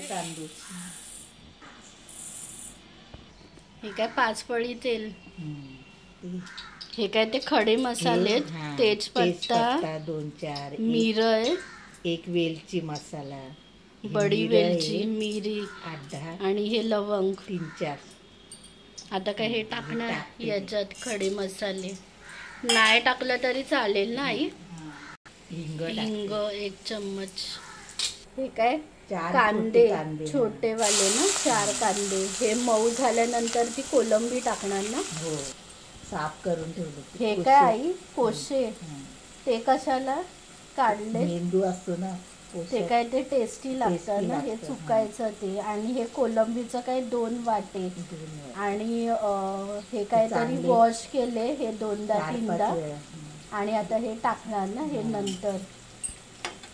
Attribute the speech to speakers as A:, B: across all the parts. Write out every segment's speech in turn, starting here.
A: तांदूळ.
B: हे काय 5 पळी तेल. हे काय ते खडे मसाले, तेजपत्ता,
A: 2-4
B: मिरं,
A: एक वेलची मसाला,
B: बडी वेलची, मिरी
A: 8-10
B: आणि हे लवंग
A: 3-4.
B: आता काय हे टाकणार याच्यात खडे मसाले. नाही टाकलं तरी चालेल ना आई. हिंग 1 चम्मच. हे काय कांदे छोटे वाले ना, 4 कांदे. हे मऊ झाल्यानंतर ती कोलंबी टाकणार ना.
A: हो, साफ करून ठेवले.
B: हे काय आई कोशे, ते कशाला काढले?
A: मेंदू असतो ना
B: ते काय ते टेस्टी लागतं ना. हे चुकायचं ते. आणि हे कोलंबीचं काय 2 वाटे. आणि हे काहीतरी वॉश केले हे 2दा-3दा. आणि आता हे टाकणार ना हे नंतर.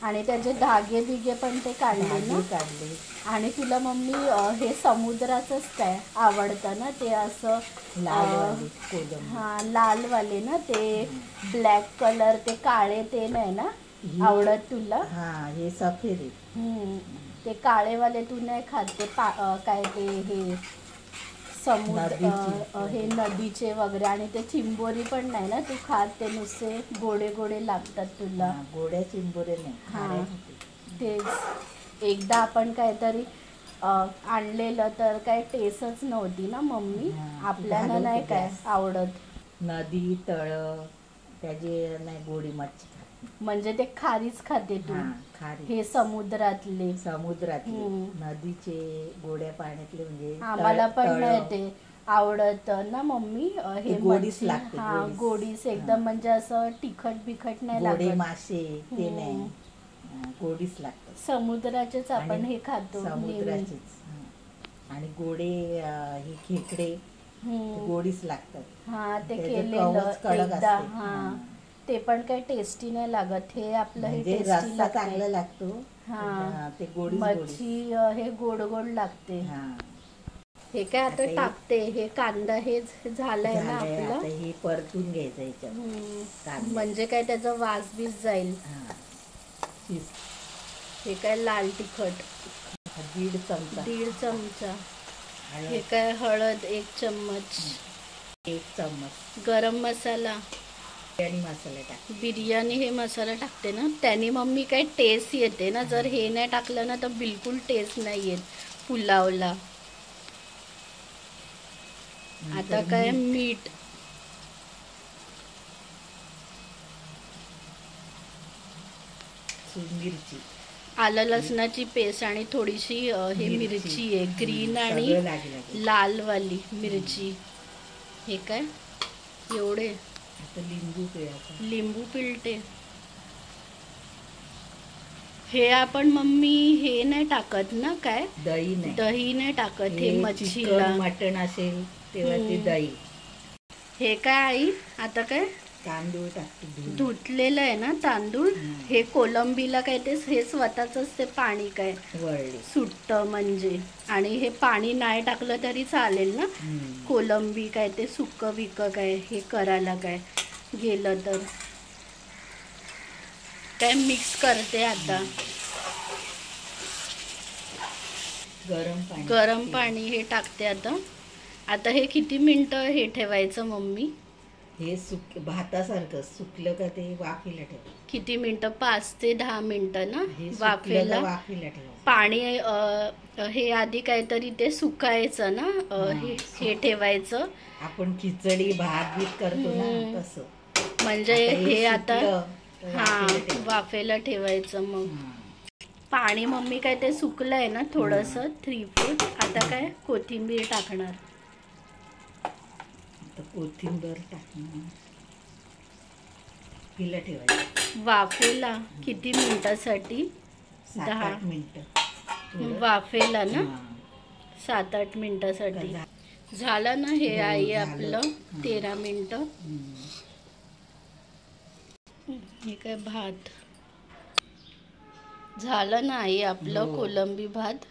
B: आणि त्याचे धागे बिगे पण ते काढले ना. आणि तुला मम्मी हे समुद्राचंच काय आवडतं ना, ते असं लालवाले ना, ते ब्लॅक कलर, ते काळे ते नाही ना आवडत तुला.
A: हे सफेद.
B: ते काळेवाले तू नाही खात. ते काय ते हे समुद्र, हे नदीचे वगैरे. आणि ते चिंबोरी पण नाही ना तू खात. ते नुसते गोडे गोडे लागतात तुला.
A: गोड्या चिंबोरे नाही.
B: तेच एकदा आपण काहीतरी आणलेलं तर काय टेस्टच नव्हती ना मम्मी. आपल्याला नाही काय आवडत.
A: नदी तळ त्याचे नाही गोडी मच्छी. म्हणजे
B: ते खारीच खाते तू. हे समुद्रातले
A: नदीचे गोड्या पाण्यातले म्हणजे
B: आम्हाला पण नाही ते आवडत ना मम्मी. हे
A: गोडीच लागते.
B: गोडीच एकदम, म्हणजे असं तिखट बिखट नाही लागत.
A: मासे ते नाही, गोडीच लागतात.
B: समुद्राचेच आपण हे खातो
A: समुद्राचेच. आणि गोडे हे खेकडे गोडीच लागतात.
B: ते केलेलं एकदा. ते पण काही टेस्टी नाही लागत. हे आपलं हे टेस्टी
A: चांगला लागतो. ते
B: मच्छी हे गोड गोड लागते. हे काय आता टाकते. हे कांदा हे झालंय ना आपलं.
A: हे परतून घ्यायचं याच्यात,
B: म्हणजे काय त्याचा वास बीस जाईल. हे काय लाल तिखट 1.5 चमचा. हे काय हळद 1 चम्मच.
A: 1 चम्मच
B: गरम मसाला, बिर्याणी हे मसाला टाकते ना, त्याने मम्मी काय टेस्ट येते ना. जर हे नाही टाकलं ना तर बिलकुल टेस्ट नाही येत पुलावला. आता काय मीठ,
A: मिरची,
B: आलं लसणाची पेस्ट आणि थोडीशी हे मिरची आहे ग्रीन आणि लाल वाली मिरची. हे काय एवढे लिंबू पिळते. हे आपण मम्मी हे नाही टाकत ना, काय दही नाही टाकत हे मच्छीला.
A: मटण असेल तेव्हा ते दही.
B: हे काय आई आता काय
A: तांदूळ टाकते,
B: धुतलेलं आहे ना तांदूळ. हे कोलंबीला काय ते हे स्वतःच ते पाणी काय सुटतं म्हणजे. आणि हे पाणी नाही टाकलं तरी चालेल ना. कोलंबी काय ते सुक्क विक काय हे करायला काय गेलं तर. काय मिक्स करते आता. गरम पाणी हे टाकते आता. आता हे किती मिनिटं हे ठेवायचं मम्मी?
A: हे भातासारखं सुकलं का ते वाफेला ठेव.
B: किती मिनिटं? 5 ते 10 मिनिटं ना वाफेला. पाणी हे आधी काहीतरी ते सुकायचं ना. हे ठेवायचं.
A: आपण खिचडी भात बीत करतो ना तसं.
B: म्हणजे हे आता वाफेला ठेवायचं. मग पाणी मम्मी काय ते सुकलंय ना थोडंसं 3/4. आता काय कोथिंबीर टाकणार.
A: कोथिंबीर टाकणार. हिला ठेवायचं
B: वाफेला. किती मिनिटासाठी?
A: 7-8 मिनिटं
B: वाफेला ना. 7-8 मिनिटासाठी झालं ना हे आई आपलं 13 मिनिटं. हे काय भात झालं ना आई आपलं कोलंबी भात.